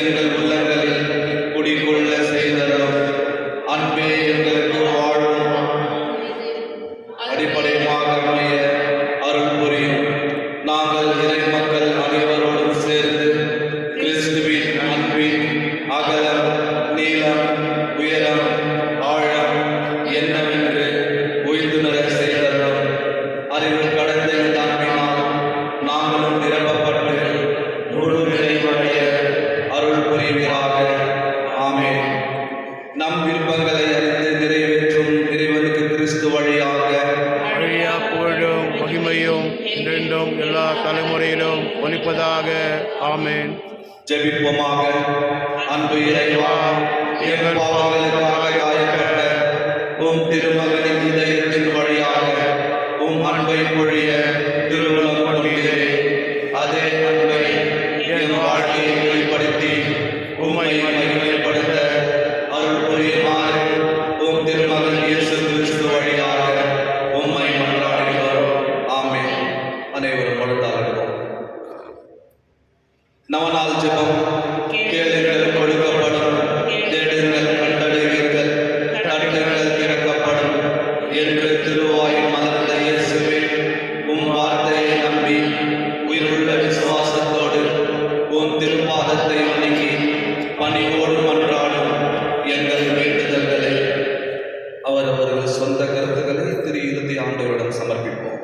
எங்கள் உள்ளங்களில் குடிகொள்ள செய்தரும். அன்பே எங்களுக்கு வாழும் அடிப்படையாக அமைய அருள் புரியும். நாங்கள் இறை மக்கள் அனைவரோடும் சேர்ந்து கிறிஸ்துவின் அன்பின் அகலம், நீளம், உயரம், ஆழம் என்னவென்று உய்துணர செய்தரும். அறிவு கடந்த இந்த அன்பினால் நாங்களும் நிரப்பப்பட்டு முழு நிறைவடைய அருள் புரிவீராக. ஆமென். நம் விருப்பங்களை அறிந்து நிறைவேற்றும் இறைவனுக்கு கிறிஸ்து வழியாக புகழும் மகிமையும் என்றென்றும் எல்லா தலைமுறையிலும் ஒலிப்பதாக. ஆமென். ஜெபிப்போமாக. அன்பு இறைவா, எங்கள் பாவங்களுக்காக காயப்பட்ட உம் திருமகனின் இதயத்தின் வழியாக உம் அன்பை பொழிய திருவுளம் கொண்டீரே. அதே அன்பை என் வாழ்க்கையை வெளிப்படுத்தி உம்மை மகிமைப்படுத்த அருள் புரியுமாறு உம் திருமகன் இயேசு கிறிஸ்து வழியாக உம்மை மன்றாடுகிறோம். ஆமென். அனைவரும் மனதாரர்கள். நவநாள் ஜெபம். கேளுங்கள் கொடுக்கப்படும், தேடுங்கள் கண்டடைவீர்கள், தட்டுங்கள் திறக்கப்படும் என்று திருவாய் மலர்ந்த இயேசுவே, உம் வார்த்தையை நம்பி உயிருள்ள விசுவாசத்தோடு உம் திருப்பாதத்தை வணங்கி பணிவோடு மன்றாடும் எங்கள் வேண்டுதல்களை அவரவர்கள் சொந்த கருத்துக்களை திரு இறுதி ஆண்டவரிடம் சமர்ப்பிப்போம்.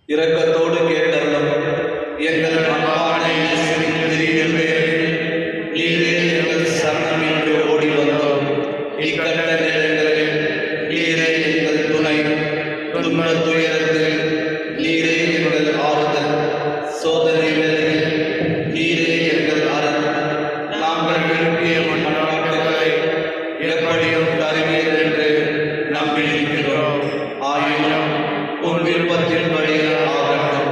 இரக்கத்தோடு கேட்டருளும் எங்கள் அன்பான இயேசுவின் திரியின் பேரில் நீரே எங்கள் சரணம் என்று ஓடி வந்தோம். இக்கட்ட நேரங்களில் நீரே எங்கள் துணை, துன்ப துயரத்தில் நீரே எங்கள் ஆறுதல், சோதனை வேளையில் நீரே எங்கள் அரண். நாங்கள் விரும்பிய மன்றாட்டுகளை எப்படியும் தருவீர் என்று நம்பியிருக்கிறோம். ஆயினும் உன் விருப்பத்தின்படி ஆகட்டும்.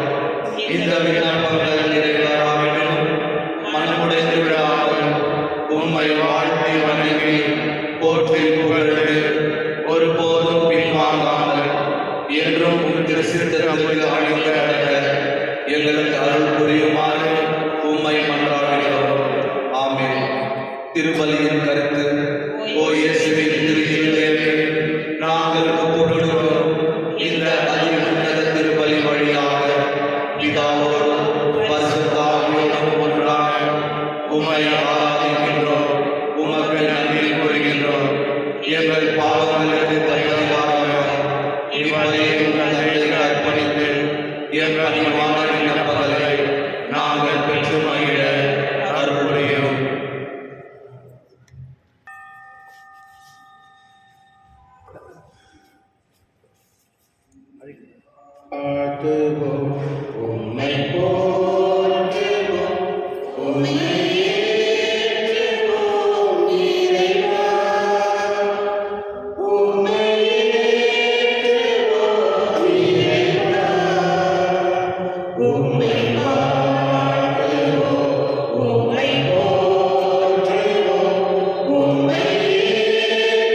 இந்த விண்ணப்பங்கள் நிறைவேறாவிடும் மனமுடைந்து விடாமல் உம்மை வாழ்த்தி வணங்கி போற்றி புகழ்ந்து ஒருபோதும் பின்வாங்காமல் என்றும் உன் திருச்சித்தத்திற்கு அழைக்க எங்களுக்கு அருள் புரியுமாறு உம்மை மன்றாடுகிறோம். ஆமென். திருப்பலியின் கருத்து. ஓ இயேசுவின் திருச்சிலுவையே, நாங்கள் ஒப்புக்கொள்கிறோம். இந்த அதிஉன்னத திருப்பலி வழியாக பிதாவோடும் பரிசுத்த ஆவியோடும் ஒன்றாக உம்மை ஆராதிக்கின்றோம். உமக்கு நன்றி கூறுகின்றோம். எங்கள் பாவங்களுக்கு தகுதியாக இப்பலியை உங்கள் கையில் அர்ப்பணித்து எங்கள் பணிவான விண்ணப்பங்களை நாங்கள் பெற்று மகிழ அருள் புரியும். உம்மை போற்றுவோம், உம்மை ஏற்றுவோம் இறைவா. உம்மை ஏற்றுவோம் இறைவா. உம்மை வாழ்த்துவோம், உம்மை போற்றுவோம், உம்மை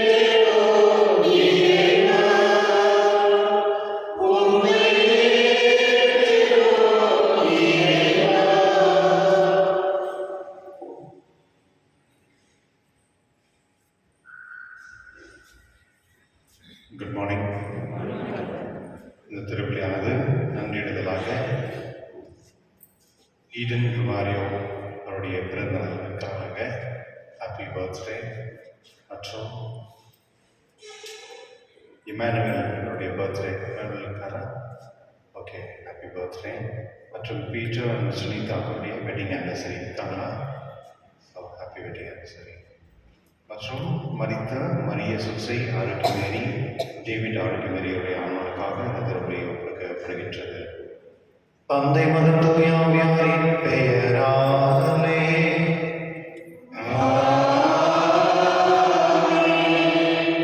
ஏற்றுவோம் இறைவா. உம்மை குட் மார்னிங். இந்த திருப்பலியானது நன்றியிடுதலாக ஈடன் குமாரியோ அவருடைய பிறந்த நாளுக்காக ஹாப்பி பர்த்டே மற்றும் இமானுவேல் அவருடைய பர்த்டே. இமானுவேலுக்காரா? Okay, happy birthday. மற்றும் பீட்டர் அண்ட் சுனிதா அவருடைய வெட்டிங் ஆனிவர்சரி இருக்காங்களா? So happy wedding anniversary. மற்றும் மரித்த மரிய சுசை ஆரோக்கியமேரி, டேவிட் ஆரோக்கியமேரியுடைய ஆன்மாவுக்காக இந்த திருப்பலி ஒப்புக்கப்படுகின்றது. தந்தை மகன் தூய ஆவியாரின் பெயராலே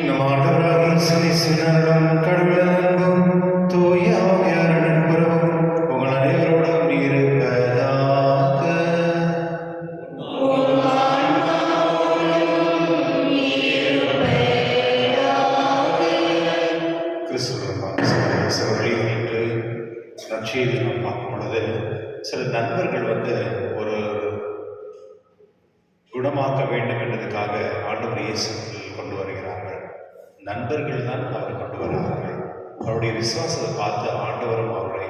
நம் ஆண்டவராகிய இயேசு கிறிஸ்துவின் அருளும் கடவுளின் அன்பும் தூய ஆவியாரின் நட்புறவும் உங்கள் அனைவரோடும் இருப்பதாக. கிறிஸ்துவின் இன்று நற்செய்தியில் நாம் பார்க்கும் பொழுது சில நண்பர்கள் ஒரு குணமாக்க வேண்டும் என்பதற்காக ஆண்டவர் இயேசு கொண்டு வருகிறார்கள். நண்பர்கள் தான் அவர் கொண்டு வருகிறார்கள். அவருடைய விசுவாசத்தை பார்த்து ஆண்டவரும் அவரை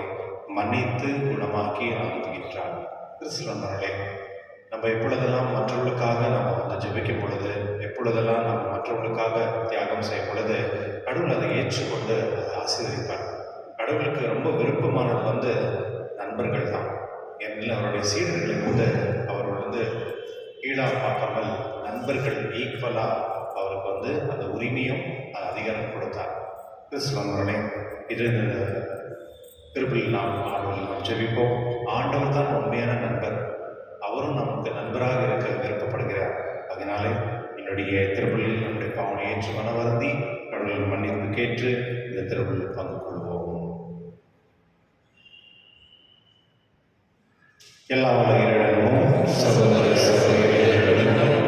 மன்னித்து குணமாக்கி அனுப்புகின்றார். கிறிஸ்துவர்களே, நம்ம எப்பொழுதெல்லாம் மற்றவர்களுக்காக நம்ம ஜெபிக்கும் பொழுது, எப்பொழுதெல்லாம் நம்ம மற்றவர்களுக்காக தியாகம் செய்யும் பொழுது கடவுள் அதை ஏற்றுக்கொண்டு அதை ஆசீர்வதிப்பார். கடவுளுக்கு ரொம்ப விருப்பமானது நண்பர்கள் தான். ஏனெனில் அவருடைய சீடர்களை அவர் கீழாக பார்க்காமல் நண்பர்கள் ஈக்குவலாக அவருக்கு அந்த உரிமையும் அதிகாரம் கொடுத்தார். கிறிஸ்துவர்களே, இது திருப்பலில் நாம் ஆண்டவரில் நாம் ஜெபிப்போம். ஆண்டவர் தான் உண்மையான நண்பர். அவரும் நமக்கு நண்பராக இருக்க விருப்பப்படுகிறார். அதனாலே என்னுடைய திருப்பலில் நம்முடைய பாவனை ஏற்று மனவருந்தி கடவுளின் மன்னிப்பு கேட்டு இந்த திருப்பலில் பங்கு கொள்வோம். எல்லா உலகிலும் சகோதர சகோதரிகளிடம்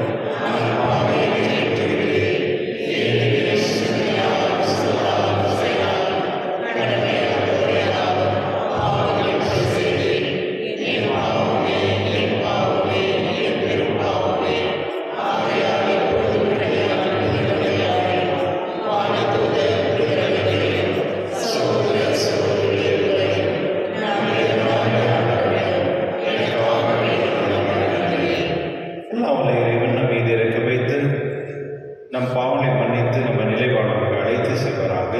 நம் பாவனை மன்னித்து நம்ம நிலை வாழ்வுக்கு அழைத்து செல்வராக.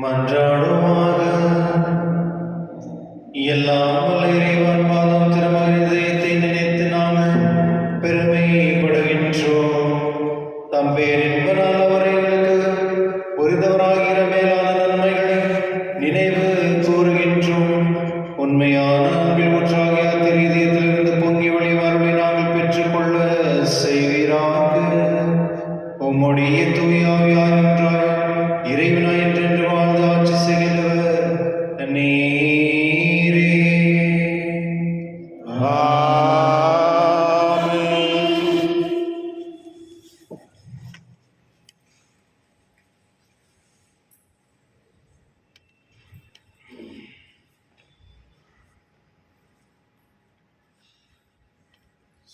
மன்றாடுமாக. எல்லாம் வல்ல இறைவன் பாதம் திருமகன் இதயத்தை நினைத்து நாங்கள் பெருமைப்படுகின்றோம். தம் பேரின்பனால் அவர் எங்களுக்கு புரிந்தவராகிற மேலான நன்மைகளை நினைவு கூறுகின்றோம். உண்மையான அன்பில் ஒன்றாகிய அத்திருதயத்திலிருந்து பொங்கி வழிவாருளை நாங்கள் பெற்றுக்கொள்ள செய்வீராக. உம்முடைய தூயாவியாய் ஒன்றாய் இறைவனாய் என்றென்று வாழ்ந்து ஆட்சி செய்கிறவர் நீரே.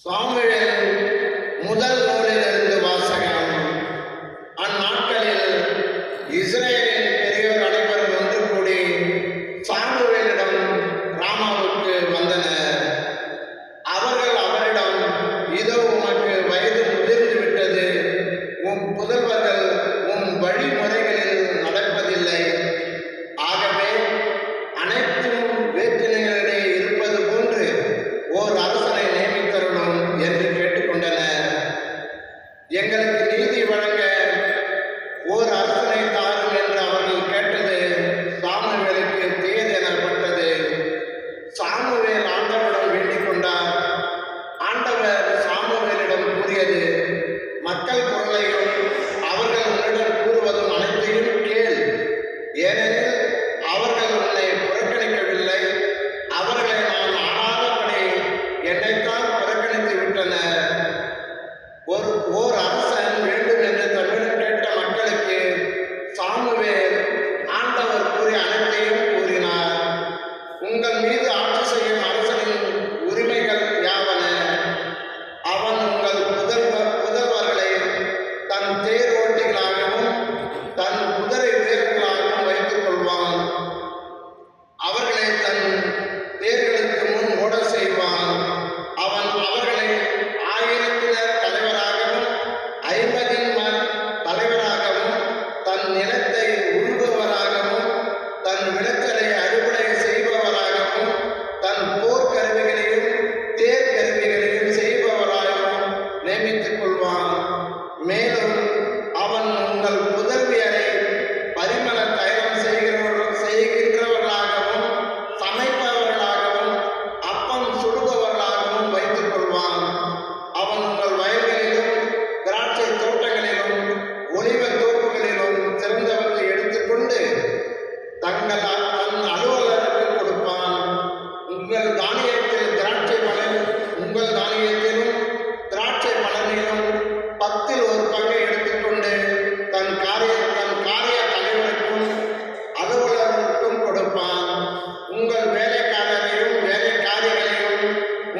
சாமுவேல் முதல் நூலிலிருந்து வாசகம். அந்நாட்களில் இஸ்ரவேலின் பெரியோர் அனைவரும் ஒன்று கூடி சாமுவேலிடம் ராமாவுக்கு வந்தனர். அவர்கள் அவரிடம், இதோ உமக்கு வயது முதிர்ந்து விட்டது, உம் புதல்வர்கள் உம் வழிமுறைகளில் நடப்பதில்லை. ஆகவே அனைத்தும் வேற்றினங்களிடையே இருப்பது போன்று ஓர் அரசனை நியமித்தருளும் என்று கேட்டுக்கொண்டனர். எங்களுக்கு நீதி வழங்க ஓர் அரசனை தாரும் என்று அவர்கள் கேட்டது சாமுவேலுக்கு தீயது எனப்பட்டது. சாமுவேல் ஆண்டவரிடம் வேண்டிக் கொண்டார். ஆண்டவர் சாமுவேலிடம் கூறியது, மக்கள் குரலையும் அவர்கள் உன்னிடம் கூறுவதும் அனைத்தையும் கேள். ஏனெனில் அவர்கள் உன்னை புறக்கணிக்கவில்லை, அவர்களை நான் ஆளாதபடி என்னைத்தான் புறக்கணித்து விட்டனர். ஓர் அரசன் வேண்டும் என்று தம்மிடம் கேட்ட மக்களுக்கு சாமுவேல் ஆண்டவர் கூறிய அனைத்தையும் கூறினார். உங்கள் மீது ஆட்சி செய்யும் அரசனின் உரிமைகள் யாவன? அவன் உங்கள் புதல்வர்களை தன் தேர் ஓட்டிகளாகவும் தன் குதிரை வீரர்களாகவும் வைத்துக் கொள்வான். அவர்களை தன் தேர்களுக்கு முன் ஓட செய்வான். அவன் அவர்களை 1000 தலைவராகவும் 50 தலைவராகவும் தன் நிலத்தை உழுபவராகவும் தன் விளைச்சலை அறுவடை செய்பவராகவும் தன் போர் கருவிகளையும் தேர் கருவிகளையும் செய்பவராகவும் நியமித்துக் கொள்வான். மேலும் அவன் உங்கள் புதல்வியரை பரிமள தைலம் செய்கின்றவர்களாகவும் சமைப்பவர்களாகவும் அப்பம் சுடுபவர்களாகவும் வைத்துக் கொள்வான். அவன் உங்கள் வயல்களிலும் திராட்சை தோட்டங்களிலும் ஒலிவ தோப்புகளிலும் சிறந்தவற்றை எடுத்துக்கொண்டு தன் அலுவலருக்கு கொடுப்பான். உங்கள் தானியத்திலும் திராட்சை பலனிலும் 10 ஒரு பங்கை எடுத்துக்கொண்டு தன் காரிய தலைவருக்கும் அலுவலருக்கும் கொடுப்பான். உங்கள் வேலைக்காரரையும் வேலைக்காரிகளையும்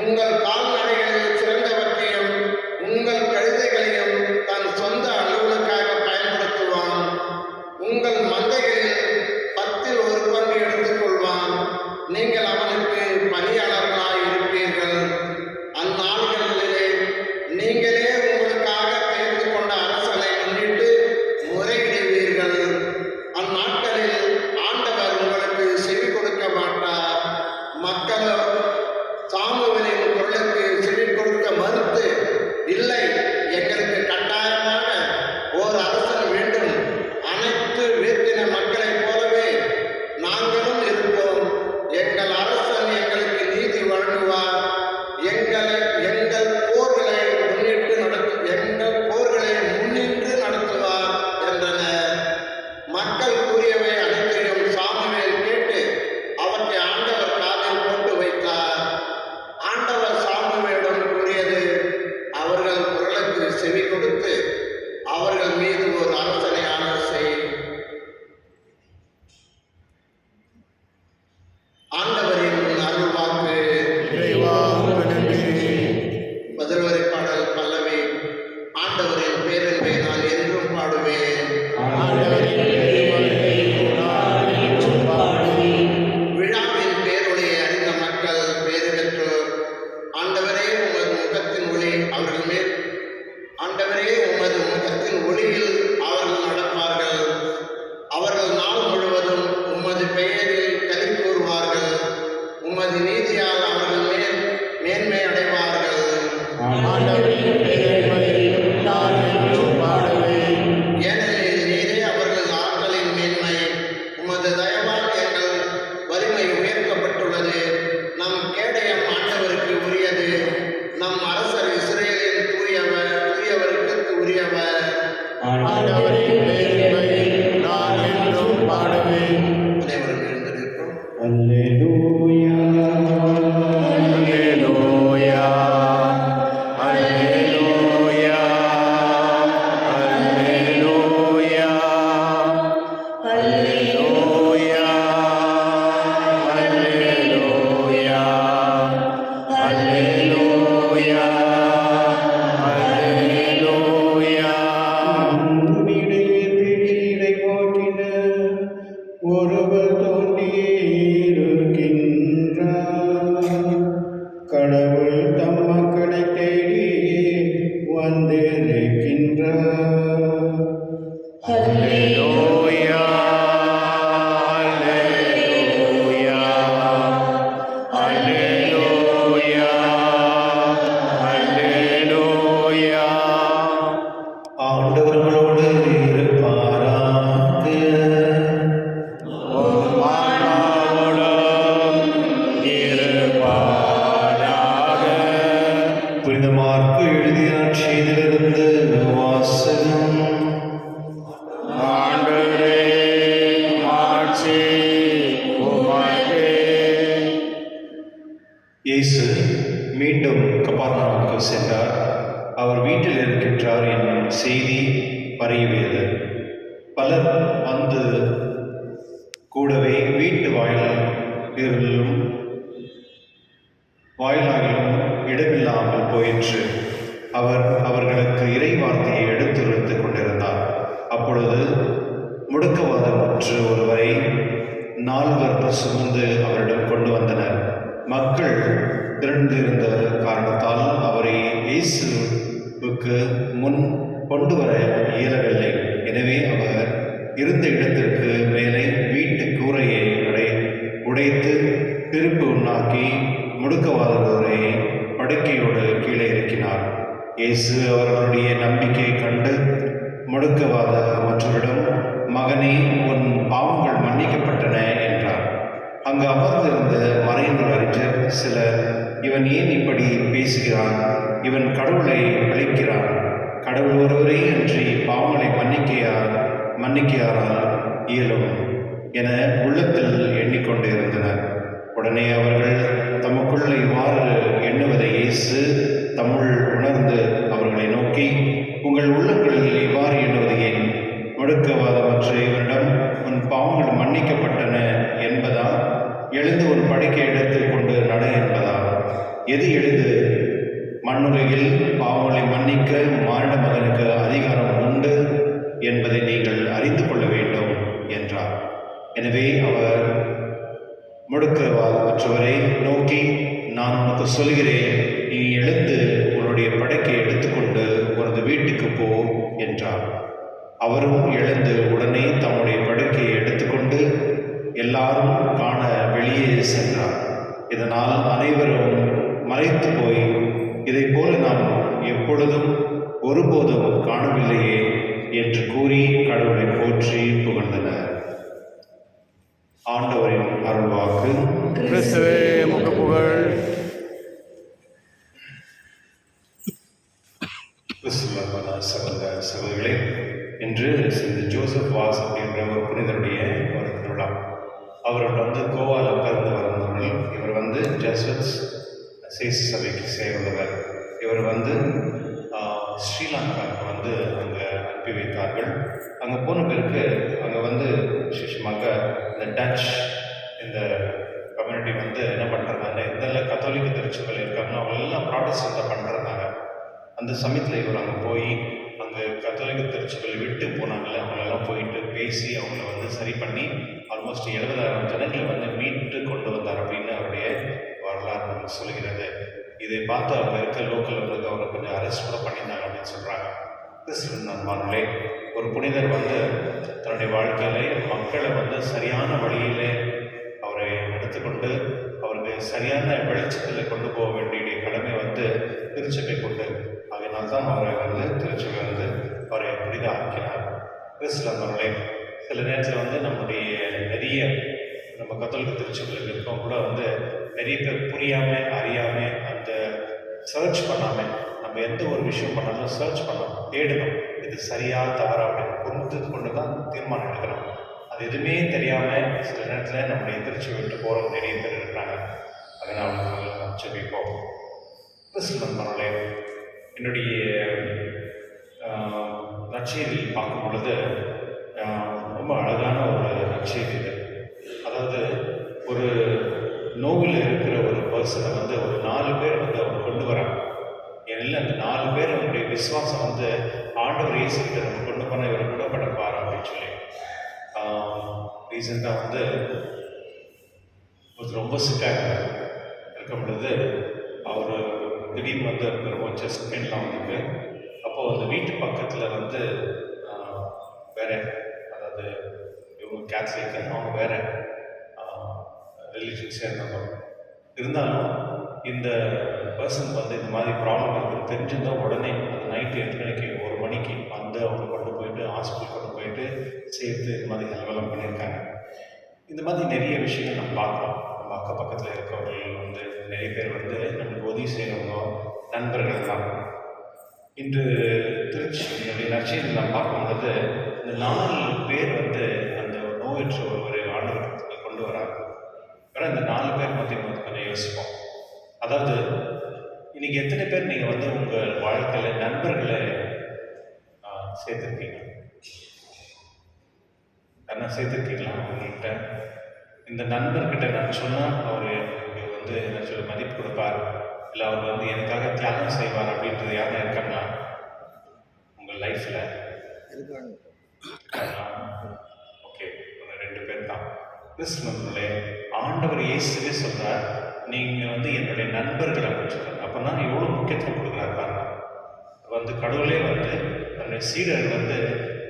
உங்கள் கால்நடைகளில் சிறந்தவற்றையும் உங்கள் கழுதைகளையும் தன் சொந்த அலுவலுக்காக பயன்படுத்துவான். உங்கள் மந்தைகளில் 10 ஒரு பங்கு எடுத்துக்கொள்வான். நீங்கள் அவனுக்கு பணியாளர்களாய் இருப்பீர்கள். அந்நாள்களிலே நீங்களே உங்களுக்காக தேர்ந்து கொண்ட அரசனை முன்னிட்டு முறையிடுவீர்கள். அந்நாட்களில் ஆண்டவர் உங்களுக்கு செவி கொடுக்க மாட்டார். மக்களோ சாமுவேலின் குரலுக்கு செவி கொடுக்க மறுத்து, இல்லை, எங்களுக்கு கட்டாயமாக ஓர் அரசன் வேண்டும், அனைத்து வேற்றின மக்களைப் போலவே நாங்களும் இருப்போம், எங்கள் அரசன் எங்களுக்கு நீதி வழங்குவார், எங்கள் போர்களை முன்னின்று நடத்துவார் என்றனர். மக்கள் கூறியவை அனைத்தையும் சாமுவேல் கேட்டு அவற்றை ஆண்டவர் காதில் போட்டு வைத்தார். ஆண்டவர் சாமுவேலிடம் கூறியது, அவர்கள் குரலுக்கு செவி கொடுத்து அவர்கள் மீது ஒரு அரசனை ஆள செய். ஆண்டவரின் அருள் வாக்கு. இறைவா உமக்கு நன்றி. பதில்வரை பாடல் பல்லவி. ஆண்டவரின் பேரன்பை நான் என்றும் பாடுவேன். ஆண்டவரின் பெருமையை நான் என்றும் பாடுவேன். விழாவின் பேருடைய அறிந்த மக்கள் பேறு பெற்றோர். ஆண்டவரே உமது முகத்தின் ஒளியில் அவர்கள் ஆண்டவரின் பெருமை நான் என்றும் பாடுவேன். அனைவரும் எழுந்து நிற்போம். அல்லேலூயா அல்லேலூயா அல்லேலூயா அல்லேலூயா அல்லேலூயா அல்லேலூயா அல்லேலூயா அல்லேலூயா. உம்மிடையே பிடியை போக்கின ஒருவர் தோன்றியிருக்கின்றார். கடவுள் தம் மக்களை தேடி வந்திருக்கின்றார். அல்லேலூயா அல்லேலூயா அல்லேலூயா அல்லேலூயா. ஆண்டவர்களோடு இருப்பாராக. உம் ஆன்மாவோடும் இருப்பாராக. புனித மார்க்கு எழுதிய நற்செய்தியிலிருந்து வாசகம். ஆண்டவரே மாட்சி உமக்கே. இயேசு மீண்டும் கப்பர்நகூமுக்கு சென்றார். அவர் வீட்டில் இருக்கின்றார் என்னும் செய்தி பரவியது. பலர் வந்து கூடவே வீட்டு வாயிலும் இடமில்லாமல் போயிற்று. அவர் அவர்களுக்கு இறை வார்த்தையை எடுத்துரைத்துக் கொண்டிருந்தார். அப்பொழுது முடக்கவாதமுற்ற ஒருவரை 4 சுமந்து அவரிடம் கொண்டு வந்தனர். மக்கள் திரண்டிருந்த காரணத்தால் அவரை இயேசுவுக்கு முன் கொண்டு வர இயலவில்லை. எனவே அவர் இருந்த இடத்திற்கு மேலே வீட்டு கூரையை உடைத்து திருப்பு உண்ணாக்கி முடக்கவாதரை படுக்கையோடு கீழே இறக்கினார். இயேசு அவர்களுடைய நம்பிக்கையை கண்டு முடக்கவாத மற்றவரிடம், மகனே, உன் பாவங்கள் மன்னிக்கப்பட்டன என்றார். அங்கு அமர்ந்திருந்த மறைநூல் அறிஞர் சிலர், இவன் ஏன் இப்படி பேசுகிறான்? இவன் கடவுளை அழைக்கிறான். கடவுள் ஒருவரே அன்றி பாவங்களை மன்னிக்கையாரால் இயலும் என உள்ளத்தில் எண்ணிக்கொண்டிருந்தனர். உடனே அவர்கள் தமக்குள்ள இவ்வாறு எண்ணுவதை இயேசு தம்முள் உணர்ந்து அவர்களை நோக்கி, உங்கள் உள்ளங்களில் இவ்வாறு எண்ணுவது ஏன்? முடக்கவாதமற்ற இவரிடம் உன் பாவங்கள் மன்னிக்கப்பட்டன என்பதா, எழுந்து ஒரு படுக்கை எடுத்து கொண்டு நட என்பதா? எது எளிது? மண்ணுலகில் பாவங்களை மன்னிக்க மானிட மகனுக்கு அதிகாரம் உண்டு என்பதை நீங்கள் அறிந்து கொள்ள வேண்டும் என்றார். எனவே அவர் முடக்கவாதமற்றவரை நோக்கி, நான் உனக்கு சொல்கிறேன், நீ எழுந்து உன்னுடைய படுக்கையை எடுத்துக்கொண்டு உனது வீட்டுக்கு போ என்றார். அவரும் எழுந்து உடனே தம்முடைய படுக்கையை எடுத்துக்கொண்டு எல்லாரும் காண வெளியே சென்றார். இதனால் அனைவரும் மலைத்து போய், இதை போல நாம் எப்பொழுதும் ஒருபோதும் காணவில்லையே என்று கூறி கடவுளை போற்றி புகழ்ந்தனர். ஆண்டவரின் அருள்வாக்கு. கிறிஸ்துவே உமக்கு புகழ். கிறிஸ்துவ சகோதர சகோதரிகளே, இன்று செயின்ட் ஜோசப் வாஸ் அப்படின்ற ஒரு புனிதருடைய ஒரு திருவிழா. அவர் கோவாவில் பிறந்து வந்தவர்கள். இவர் ஜெசுவிட்ஸ் சேச சபைக்கு சேர்ந்தவர். இவர் ஸ்ரீலங்காவுக்கு அங்கே அனுப்பி வைத்தார்கள். அங்கே போன பிறகு அங்கே விசேஷமாக இந்த டச் இந்த கம்யூனிட்டி என்ன பண்ணுறதாங்க, இதெல்லாம் கத்தோலிக்க திருச்சபையில் இருக்காங்க, அவங்களெல்லாம் ப்ராட்டஸ்டன்ட்டை பண்ணுறதாங்க. அந்த சமயத்தில் இவர் அங்கே போய் அங்கே கத்தோலிக்க திருச்சபையில் விட்டு போனாங்களே, அவங்களெல்லாம் போயிட்டு பேசி அவங்கள சரி பண்ணி ஆல்மோஸ்ட் 70,000 ஜனங்களை மீட்டு கொண்டு வந்தார் அப்படின்னு அவருடைய வரலாறு சொல்கிறது. இதை பார்த்து அவங்க இருக்க லோக்கல் அவரை கொஞ்சம் அரெஸ்ட் கூட பண்ணியிருந்தாங்க அப்படின்னு சொல்கிறாங்க. கிறிஸ்துவின் நண்பர்களே, ஒரு புனிதர் தன்னுடைய வாழ்க்கையிலே மக்களை சரியான வழியிலே அவரை எடுத்துக்கொண்டு அவருக்கு சரியான வெளிச்சத்தில் கொண்டு போக வேண்டிய கடமை திருச்சபை கொண்டு, அதனால்தான் அவரை திருச்சபை அவரை புனித ஆக்கினார். கிறிஸ்துவர்களே, சில நேரத்தில் நம்முடைய நிறைய நம்ம கத்தோலிக்க திருச்சபையில் இருக்கோம் கூட நிறைய பேர் புரியாமல் அறியாமல் அந்த சர்ச் பண்ணாமல், நம்ம எந்த ஒரு விஷயம் பண்ணாலும் சர்ச் பண்ணணும், தேடணும். இது சரியா தவறா அப்படின்னு புரிந்து கொண்டு தான் தீர்மானம் எடுக்கணும். அது எதுவுமே தெரியாமல் சில நேரத்தில் நம்மளை எதிர்ச்சி விட்டு போகிற நிறைய பேர் இருக்கிறாங்க. அதனால் நாம் ஜெபிப்போம். கிறிஸ்துவின் மகளே, என்னுடைய நற்செய்தி பார்க்கும் பொழுது ரொம்ப அழகான ஒரு நற்செய்தி இது. அதாவது ஒரு நோவில் இருக்கிற ஒரு பர்சனை வந்து ஒரு 4 பேர் வந்து அவர் கொண்டு வராங்க. ஏன்னா அந்த 4 பேர் அவருடைய விசுவாசம் வந்து ஆண்டவர் இயேசுகிட்ட நம்ம கொண்டு போனால் இவர் குணப்படப்பார் அப்படின்னு சொல்லி. ரீசெண்டாக வந்து ரொம்ப சிக்காக இருக்கும் பொழுது அவர் திடீர்னு வந்து ரொம்ப செஸ்ட் பெயின்லாம் வந்துருக்கு. அப்போது அந்த வீட்டு பக்கத்தில் வந்து வேற, அதாவது இவங்க கேத்லிக், அவங்க வேற ரிலீஜன் சேர்ந்தவங்க. இருந்தாலும் இந்த பர்சன் வந்து இந்த மாதிரி ப்ராப்ளம் இருக்குன்னு தெரிஞ்சிருந்தால் உடனே அந்த நைட்டு 8 மணிக்கு 1 மணிக்கு வந்து அவங்க கொண்டு போயிட்டு ஹாஸ்பிட்டல் கொண்டு போயிட்டு சேர்த்து இந்த மாதிரி ஹெல்வெல்லாம் பண்ணியிருக்காங்க. இந்த மாதிரி நிறைய விஷயங்கள் நம்ம பார்க்கலாம். நம்ம அக்க பக்கத்தில் இருக்கவர்கள் வந்து நிறைய பேர் வந்து நம்மளுக்கு உதவி செய்கிறவங்க நண்பர்கள் தான். இன்று திருச்சி நற்செய்தியில் நான் பார்க்கும்பொழுது இந்த 4 பேர் வந்து அந்த நோயற்ற ஒருவரை ஆண்டவருக்கு கொண்டு வராங்க. ஆனால் இந்த 4 பேர் பற்றி வந்து கொஞ்சம் யோசிப்போம். அதாவது இன்னைக்கு எத்தனை பேர் நீங்கள் வந்து உங்கள் வாழ்க்கையில் நண்பர்களை சேர்த்துருக்கீங்க? யாரும் சேர்த்துருக்கீங்களா? உங்கள்கிட்ட இந்த நண்பர்கிட்ட நான் சொன்னால் அவர் எனக்கு வந்து என்ன சொல்ல மதிப்பு கொடுப்பார், இல்லை அவர் வந்து எனக்காக தியாகம் செய்வார் அப்படின்றது யாரும் இருக்காங்களா உங்கள் லைஃப்பில்? ஓகே, ஒரு 2 பேர் தான். கிறிஸ்துவர்களே, ஆண்டவர் இயேசுவே சொல்றார், நீங்கள் வந்து என்னுடைய நண்பர்கள் அப்படின்னு சொல்கிறார். அப்போனா எவ்வளோ முக்கியத்துவம் கொடுக்குறாரு பாருங்க. வந்து கடவுளே வந்து தன்னுடைய சீடர்கள் வந்து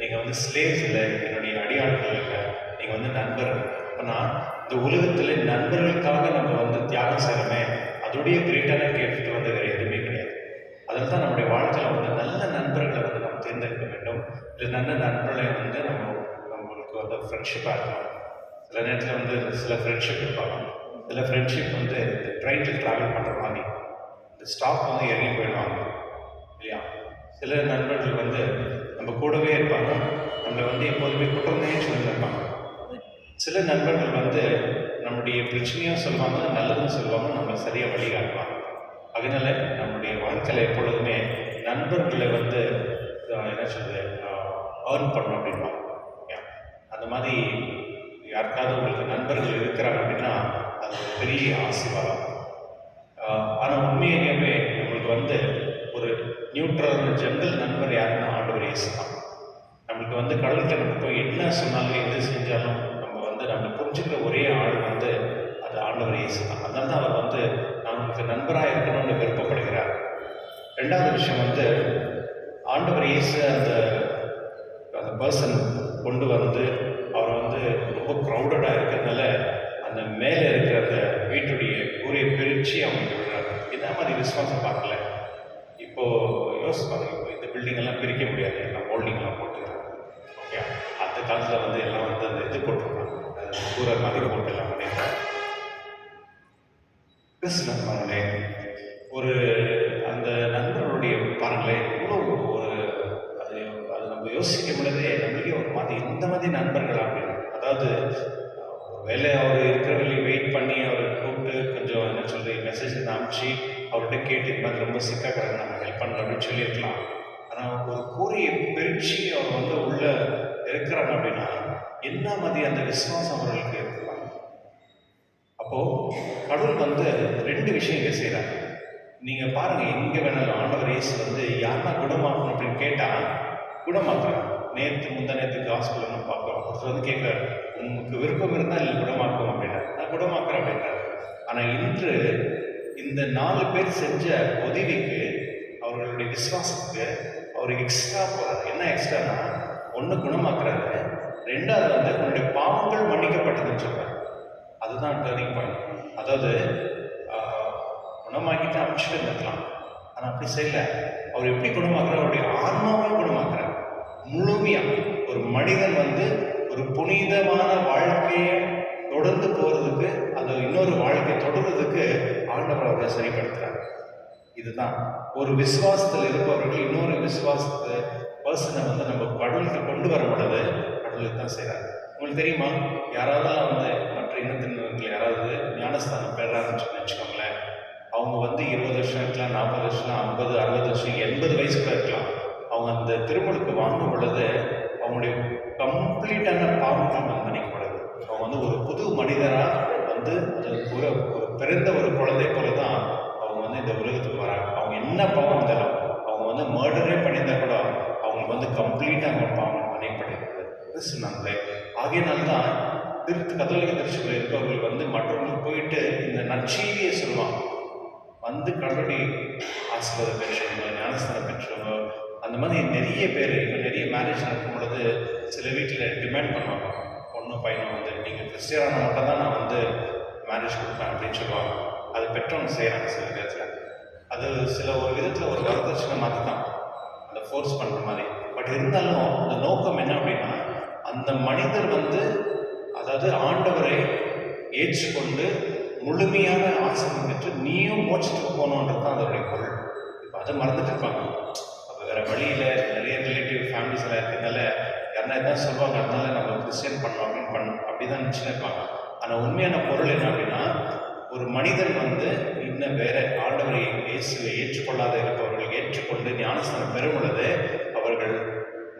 நீங்கள் வந்து ஸ்லேவ்ஸ் இல்லை, என்னுடைய அடியாட்கள் இல்லை, நீங்கள் வந்து நண்பர்கள். அப்போனா இந்த உலகத்தில் நண்பர்களுக்காக நம்ம வந்து தியாகம் செய்கிறோமே, அதோடைய கிரேட்டான கிஃப்ட் வந்து வேறு எதுவுமே கிடையாது. அதில் தான் நம்முடைய வாழ்க்கையில் வந்து நல்ல நண்பர்களை வந்து நம்ம தேர்ந்தெடுக்க வேண்டும். இல்லை நல்ல நண்பர்களை வந்து நம்மளுக்கு வந்து ஃப்ரெண்ட்ஷிப்பாக இருக்கலாம். சில நேரத்தில் வந்து சில ஃப்ரெண்ட்ஷிப் இருப்பாங்க. சில ஃப்ரெண்ட்ஷிப் வந்து ட்ரெயினில் ட்ராவல் பண்ணுற மாதிரி இந்த ஸ்டாப் வந்து இறங்கி போயிடுவாங்க இல்லையா? சில நண்பர்கள் வந்து நம்ம கூடவே இருப்பாங்க, நம்மளை வந்து எப்போதுமே குற்றமே சொல்லியிருப்பாங்க. சில நண்பர்கள் வந்து நம்முடைய பிரச்சனையும் சொல்லுவாங்க, நல்லதும் சொல்லுவாங்க, நம்மளை சரியாக வழிகாட்டுவாங்க. அதனால நம்முடைய வாழ்க்கையில் எப்பொழுதுமே நண்பர்களை வந்து என்ன சொல்றது ஏர்ன் பண்ணணும் அப்படின்வாங்க. அந்த மாதிரி யாருக்காவது உங்களுக்கு நண்பர்கள் இருக்கிறாங்க அப்படின்னா அது ஒரு பெரிய ஆசீர்வாதம். ஆனால் உண்மையாகவே நம்மளுக்கு வந்து ஒரு நியூட்ரல் ஜென்ரல் நண்பர் யாருன்னா ஆண்டவர் இயேசு தான். நம்மளுக்கு வந்து கடவுள்கிட்ட நம்ம போய் என்ன சொன்னாலும் எது செஞ்சாலும் நம்ம புரிஞ்சுக்கிற ஒரே ஆள் வந்து அது ஆண்டவர் இயேசு தான். அதனால தான் அவர் வந்து நம்மளுக்கு நண்பராக இருக்கணும்னு விருப்பப்படுகிறார். 2வது விஷயம் வந்து ஆண்டவர் இயேசு அந்த பர்சன் கொண்டு வந்து அவர் வந்து ரொம்ப க்ரௌடடாக இருக்கிறதுனால அந்த மேலே இருக்கிற அந்த வீட்டுடைய கூரையை பிரித்து அவங்க விடுறாங்க. என்ன மாதிரி விசுவாசம் பார்க்கல. இப்போது யோசிப்பாங்க, இப்போ இந்த பில்டிங்கெல்லாம் பிரிக்க முடியாது, எல்லாம் ஹோல்டிங்லாம் போட்டுக்கிறாங்க. ஓகே, அந்த காலத்தில் வந்து எல்லாம் வந்து அந்த இது போட்டிருக்காங்க, அது கூரை மாதிரி போட்டு எல்லாம் பண்ணியிருக்காங்க. கிறிஸ்துவர்களே, ஒரு அந்த நண்பர்களுடைய பாருங்களேன் இவ்வளோ ஒரு அது நம்ம யோசிக்க பொழுதே நம்மளுக்கே ஒரு மாதிரி இந்த மாதிரி நண்பர்கள் அப்படின்னு. அதாவது வேலை அவர் இருக்கிற வழி வெயிட் பண்ணி அவரை கூப்பிட்டு கொஞ்சம் என்ன சொல்லி மெசேஜ் அனுப்பிச்சு அவர்கிட்ட கேட்டு இந்த மாதிரி ரொம்ப சிக்காக நம்ம ஹெல்ப் பண்ணல அப்படின்னு சொல்லியிருக்கலாம். ஆனால் ஒரு கூரையை பிரித்து அவர் வந்து உள்ள இருக்கிறாங்க அப்படின்னா என்ன மாதிரி அந்த விசுவாசம் அவர்களுக்கு இருப்பாங்க. அப்போது கடவுள் வந்து 2 விஷயம் செய்கிறாங்க. நீங்கள் பாருங்கள், எங்கே வேணாலும் ஆண்டவர் இயேசு வந்து யாருன்னா குணமாக்கணும் அப்படின்னு கேட்டால் குணமாக்குறாங்க. முந்தானேத்து ஹாஸ்பிட்டல் நம்ம பார்க்குறோம். ஒருத்தர் வந்து கேட்குறாரு, உங்களுக்கு விருப்பம் இருந்தால் இல்லை குணமாக்கும் அப்படின்னாரு. நான் குணமாக்குறேன் அப்படின்னாரு. ஆனால் இன்று இந்த 4 பேர் செஞ்ச உதவிக்கு அவர்களுடைய விசுவாசத்துக்கு அவர் எக்ஸ்ட்ரா போகிறார். என்ன எக்ஸ்ட்ரானா, 1 குணமாக்குறாரு, 2வது வந்து உன்னுடைய பாவங்கள் மன்னிக்கப்பட்டதுன்னு சொல்கிறார். அதுதான் டர்னிங் பாயிண்ட். அதாவது குணமாக்கிட்டு அமைச்சுட்டு இருந்திருக்கலாம், ஆனால் அப்படி செய்யல. அவர் எப்படி குணமாக்குறார்? அவருடைய ஆன்மாவையும் குணமாக்குறார் முழுமையாக. ஒரு மனிதன் வந்து ஒரு புனிதமான வாழ்க்கையை தொடர்ந்து போகிறதுக்கு, அது இன்னொரு வாழ்க்கையை தொடர்றதுக்கு ஆண்டவர் அவரை சரிப்படுத்துகிறார். இதுதான் ஒரு விசுவாசத்தில் இருப்பவர்கள் இன்னொரு விசுவாசத்தை பர்சனை வந்து நம்ம கடவுளுக்கு கொண்டு வர பொழுது கடவுளுக்கு தான் செய்கிறாங்க. உங்களுக்கு தெரியுமா, யாராவது வந்து மற்ற இனத்தினர்கள் யாராவது ஞானஸ்தானம் பெறாருன்னு வச்சுக்கோங்களேன், அவங்க வந்து 20 வருஷம் இருக்கலாம், 40 வருஷம், 50, 60 வருஷம், 80 வயசு கூட இருக்கலாம். அவங்க அந்த திருமலுக்கு வாங்கும் பொழுது அவங்களுடைய கம்ப்ளீட்டான பாவங்கள் வந்து மன்னிக்கப்படுது. அவங்க வந்து ஒரு புது மனிதராக வந்து ஒரு பிறந்த ஒரு குழந்தை போல தான் அவங்க வந்து இந்த உலகத்துக்கு வராங்க. அவங்க என்ன பாவம் இருந்தாலும், அவங்க வந்து மர்டரே பண்ணியிருந்தால் கூட அவங்களுக்கு வந்து கம்ப்ளீட்டாக அவங்க பாவம் மன்னிக்கப்படுகிறது. கிறிஸ்துவங்களே, ஆகையினால்தான் கத்தோலிக்க திருச்சபையில் இருக்கவங்களுக்கு வந்து மற்றவங்களுக்கு போயிட்டு இந்த நற்செய்தியை சொல்லுவாங்க. வந்து கடவுளுடைய ஆசீர்வாதம் பெற்றவங்க, ஞானஸ்தானம் பெற்றவங்க, அந்த மாதிரி நிறைய பேர் இப்போ நிறைய மேரேஜ் நடக்கும் பொழுது சில வீட்டில் டிமாண்ட் பண்ணுவாங்க, பொண்ணும் பையனும் வந்து நீங்கள் கிறிஸ்டியனான மட்டும் தான் நான் வந்து மேரேஜ் கொடுப்பேன் அப்படின்னு சொல்லுவாங்க. அது பெற்றவங்க செய்கிறாங்க சில விதத்தில். அது சில ஒரு விதத்தில் ஒரு வரதட்சணை மாதிரி தான், அந்த ஃபோர்ஸ் பண்ணுற மாதிரி. பட் இருந்தாலும் அந்த நோக்கம் என்ன அப்படின்னா, அந்த மனிதர் வந்து அதாவது ஆண்டவரை ஏற்றுக்கொண்டு முழுமையான ஆசீர்வாதம் பெற்று நீயும் மோட்சத்துக்கு போகணுன்றது தான் அதோடைய பொருள். இப்போ அதை மறந்துட்டு இருப்பாங்க. அப்போ வேறு வழியில் நிறைய ரிலேட்டிவ் ஃபேமிலிஸ் எல்லாம் இருக்கிறதுனால யாருன்னா எதாவது சொல்லுவாங்க, அதனால நம்ம கிறிஸ்டியன் பண்ணோம் அப்படின்னு அப்படி தான் நினச்சின்னு இருப்பாங்க. ஆனால் உண்மையான பொருள் என்ன அப்படின்னா, ஒரு மனிதன் வந்து இன்னும் வேற ஆண்டவரை இயேசுவை ஏற்றுக்கொள்ளாத இருப்பவர்கள் ஏற்றுக்கொண்டு ஞானஸ்தானம் பெறும் பொழுது அவர்கள்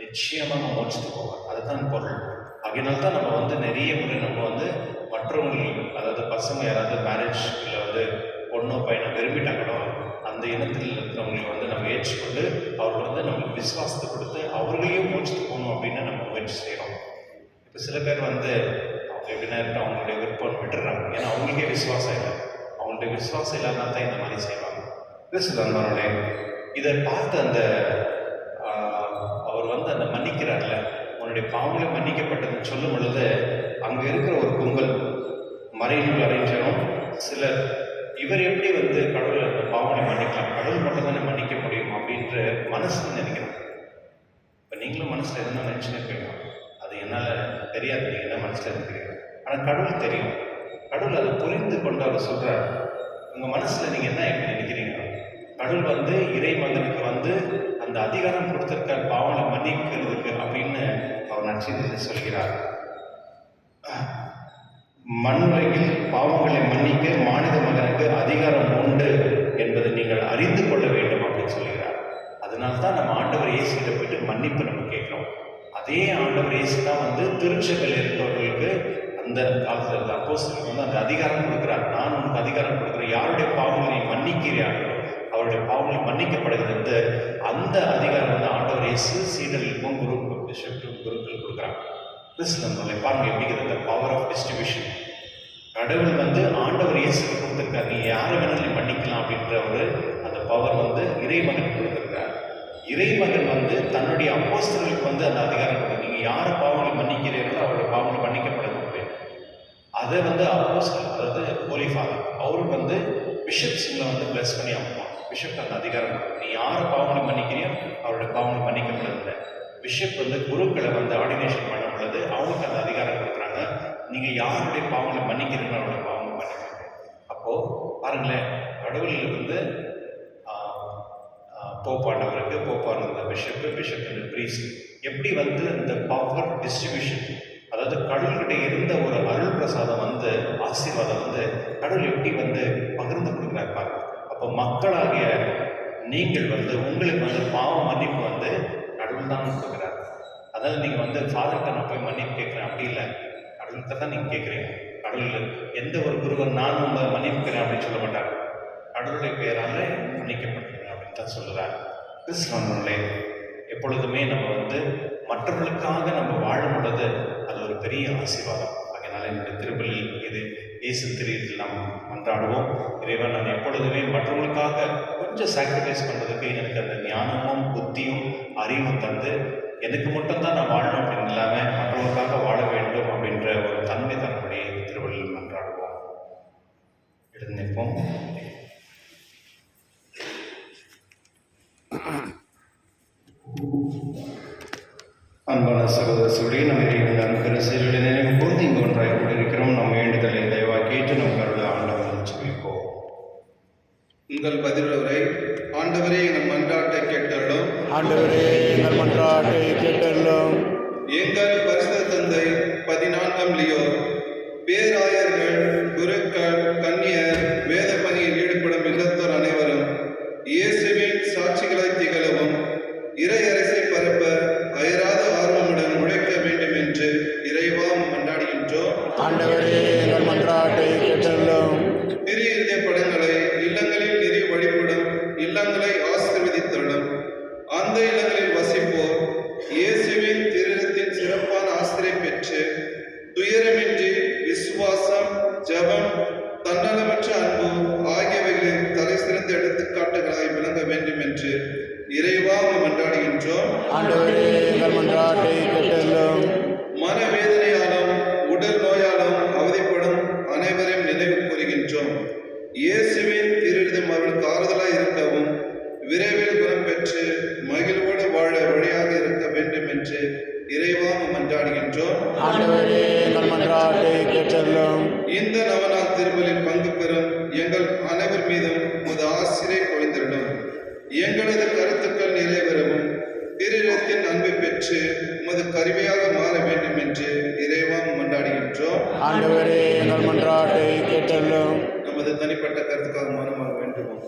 நிச்சயமாக மோட்சத்துக்கு போவாங்க. அதுதான் பொருள். அதனால்தான் நம்ம வந்து நிறைய முறை நம்ம வந்து மற்றவங்களுக்கு, அதாவது பசங்க யாராவது மேரேஜ் இல்லை வந்து பொண்ணோ பையனோ விரும்பிட்டாங்களோ அந்த இனத்தில் இருக்கிறவங்களுக்கு வந்து நம்ம ஏற்றுக்கொண்டு அவர்கள் வந்து நம்மளுக்கு விசுவாசத்தை கொடுத்து அவர்களையும் மோட்சத்துக்கு போகணும் அப்படின்னு நம்ம முயற்சி செய்கிறோம். இப்போ சில பேர் வந்து அவங்க எப்படின்னா இருக்க அவங்களுடைய விருப்பம் விட்டுறாங்க. ஏன்னா அவங்களுக்கே விசுவாசம் இல்லை. அவங்களுடைய விசுவாசம் இல்லாத தான் இந்த மாதிரி செய்வாங்க. கிறிஸ்துவர்களே, இதை பார்த்து அந்த அவர் வந்து அந்த மன்னிக்கிறார்ல, உன்னுடைய பாவங்களை மன்னிக்கப்பட்டதுன்னு சொல்லும் பொழுது அங்கே இருக்கிற ஒரு கும்பல் மறைநூல் அறிஞரும் சிலர் இவர் எப்படி வந்து கடவுளை அந்த பாவங்களை மன்னிக்கலாம், கடவுள் மட்டும் தானே மன்னிக்க முடியும் அப்படின்ற மனசுன்னு நினைக்கிறோம். இப்போ நீங்களும் மனசில் எதுனா நினச்சின்னு இருப்பீங்க, அது என்னால் தெரியாது, நீங்கள் என்ன மனசில் இருக்கிறீங்க. ஆனால் கடவுள் தெரியும். கடவுள் அதை புரிந்து கொண்டு அவர் சொல்கிறார், உங்கள் மனசில் நீங்கள் என்ன எப்படி நினைக்கிறீங்க. கடவுள் வந்து இறை மகனுக்கு வந்து அந்த அதிகாரம் கொடுத்திருக்கார் பாவங்களை மன்னிக்கிறதுக்கு அப்படின்னு அவர் நற்செய்தியில் சொல்கிறார். மண்ணுலகில் பாவங்களை மன்னிக்க மானிட மகனுக்கு அதிகாரம் உண்டு என்பதை நீங்கள் அறிந்து கொள்ள வேண்டும் அப்படின்னு சொல்கிறார். அதனால்தான் நம்ம ஆண்டவர் இயேசுகிட்ட போயிட்டு மன்னிப்பு நம்ம கேட்கிறோம். அதே ஆண்டவர் இயேசு தான் வந்து திருச்சபையில் இருக்கிறவர்களுக்கு அந்த காலத்தில் அப்போஸ்தலருக்கு வந்து அந்த அதிகாரம் கொடுக்குறார். நான் உனக்கு அதிகாரம் கொடுக்குறேன், யாருடைய பாவங்களை நீ மன்னிக்கிறார்களோ அவருடைய பாவங்கள் மன்னிக்கப்படுகிறது. அந்த அதிகாரம் வந்து ஆண்டவர் இயேசு சீடர்களுக்கும் குருக்கள் கொடுக்குறாங்க. கிறிஸ்துவங்களை பாருங்க எப்படி இந்த பவர் ஆஃப் டிஸ்ட்ரிபியூஷன். கடவுள் வந்து ஆண்டவர் இயேசுக்கு கொடுத்துருக்காரு, நீ யாரை வேணாலும் நீ மன்னிக்கலாம் அப்படின்ற ஒரு அந்த பவர் வந்து இறைமகன் கொடுத்துருக்காரு. இறைமகன் வந்து தன்னுடைய அப்போஸ்தலர்களுக்கு வந்து அந்த அதிகாரம் கொடுத்து, நீங்கள் யாரை பாவங்களை மன்னிக்கிறீர்களோ அவருடைய பாவங்களை மன்னிக்கப்படும் அப்படின்னு. அதை வந்து அப்போஸ்தலர், அதாவது ஹோலி ஃபாதர், அவருக்கு வந்து பிஷப்ஸுங்களை வந்து பிளஸ் பண்ணி அனுப்புவாங்க. பிஷப் அந்த அதிகாரம், நீ யாரை பாவங்களை மன்னிக்கிறியோ அவருடைய பாவங்களை மன்னிக்கப்படுறது. பிஷப் வந்து குருக்களை வந்து ஆர்டினேஷன் பண்ணும் பொழுது அவங்களுக்கு அந்த அதிகாரம் கொடுக்குறாங்க, நீங்கள் யாருடைய பாவங்களை மன்னிக்கிறீங்களோ அவருடைய பாவங்களை மன்னிக்கிறாங்க. அப்போது பாருங்களேன், கடவுளில் வந்து போப்பாண்டவருக்கு, போப்பாண்டவர் பிஷப்பு, பிஷப் ப்ரீஸ்ட், எப்படி வந்து இந்த பவர் டிஸ்ட்ரிபியூஷன், அதாவது கடவுள்கிட்ட இருந்த ஒரு அருள் பிரசாதம் வந்து ஆசீர்வாதம் வந்து கடவுள் எப்படி வந்து பகிர்ந்து கொடுக்குறாரு பாருங்க. அப்போ மக்களாகிய நீங்கள் வந்து உங்களுக்கு வந்து பாவ மன்னிப்பு வந்து கடவுள் தான் கொடுக்குறாரு. அதாவது நீங்கள் வந்து ஃபாதர்கிட்ட நான் போய் மன்னிப்பு கேட்குறேன் அப்படி இல்லை, கடவுள்கிட்ட தான் நீங்கள் கேட்குறீங்க. கடவுள் எந்த ஒரு குருவர் நான் உங்களை மன்னிப்புக்கிறேன் அப்படின்னு சொல்ல மாட்டாங்க, கடவுளுடைய பெயரால் மன்னிக்கப்பட்டீங்க அப்படின்னு தான் சொல்லுறாரு. கிறிஸ்துவர்களே, எப்பொழுதுமே நம்ம வந்து மற்றவர்களுக்காக நம்ம வாழும் பொழுது அது ஒரு பெரிய ஆசீர்வாதம். அதனால் என்னுடைய திருப்பலியில் இது இயேசு திரியத்தில் நாம் மன்றாடுவோம். இறைவன், நான் எப்பொழுதுமே மற்றவர்களுக்காக கொஞ்சம் சாக்ரிஃபைஸ் பண்ணுறதுக்கு எனக்கு அந்த ஞானமும் புத்தியும் அறிவும் தந்து எனக்கு மட்டும்தான் நான் வாழணும் அப்படின்னு இல்லாமல் மற்றவர்களுக்காக வாழ வேண்டும் அப்படின்ற ஒரு தன்மை தன்னுடைய திருவள்ளில் மன்றாடுவோம். எழுந்திருப்போம். அன்பான சகோதர சூழலை நம்ம இறைவன் கருசைகளை நினைவு கூர்ந்து இங்கு ஒன்றாய் கொண்டிருக்கிறோம். நம்ம வேண்டுதலை தயவாக கேட்டு நம் கருளை ஆண்டவர் சொல்லிப்போம். உங்கள் பதிலுரை. ஆண்டவரே, நம் மன்றாட்டை கேட்டருளும். ஆண்டவரே எங்கள் மன்றாட்டை கேட்டருளும். எங்கள் பரிசுத்த தந்தை 14ஆம் லியோ பேராயர்கள், குருக்கள், கன்னியர், வேத பணியில் ஈடுபடும் இல்லத்தோர் அனைவரும் இயேசுவின் சாட்சிகளாய் திகழவும் இறையரசை பரப்ப அயராத ஆர்வமுடன் உழைக்க வேண்டும் என்று இறைவா மன்றாடுகின்றோம். ஆண்டவரே எங்கள் மன்றாட்டை கேட்டருளும். திரு எழுதிய படங்களை இல்லங்களில் நெறி வழிபடும் இல்லங்களை ஆசீர்வதித்தருளும். அந்த இல்லங்களில் வசிப்போர் இயேசுவின் திருரத்தின் சிறப்பான ஆசிரியை பெற்று துயரமின்றி விசுவாசம், ஜெபம், தன்னலமற்ற அன்பு ஆகியவைகளின் தலை சிறந்த எடுத்துக்காட்டுகளாய் விளங்க வேண்டும் என்று இறைவா மன்றாடுகின்றோம். ஆண்டவரே எங்கள் மன்றாட்டை கேட்டருளும். மனவேதனையாலும் உடல் நோயாலும் அவதிப்படும் அனைவரையும் நினைவு கூறுகின்றோம். இயேசுவின் திருவிதம் அவர்களுக்கு ஆறுதலாய் இருக்கவும் விரைவில் குணம் பெற்று மகிழ்வோடு வாழ வழியாக இருக்க வேண்டும் என்று இறைவா மன்றாடுகின்றோம். ஆண்டவரே எங்கள் மன்றாட்டை கேட்டருளும். இந்த நவநாள் திருமலில் பங்கு பெறும் எங்கள் அனைவர் மீதும் உமது ஆசிரியை பொழிந்திடும். எங்களது கருத்துக்கள் நிறைவேறவும் திருவிதத்தின் அன்பை பெற்று உமது கருவியாக மாற வேண்டும் என்று இறைவா மன்றாடுகின்றோம். ஆண்டவரே எங்கள் மன்றாட்டை கேட்டருளும். நமது தனிப்பட்ட கருத்துக்காக மனமாக வேண்டுவோம்.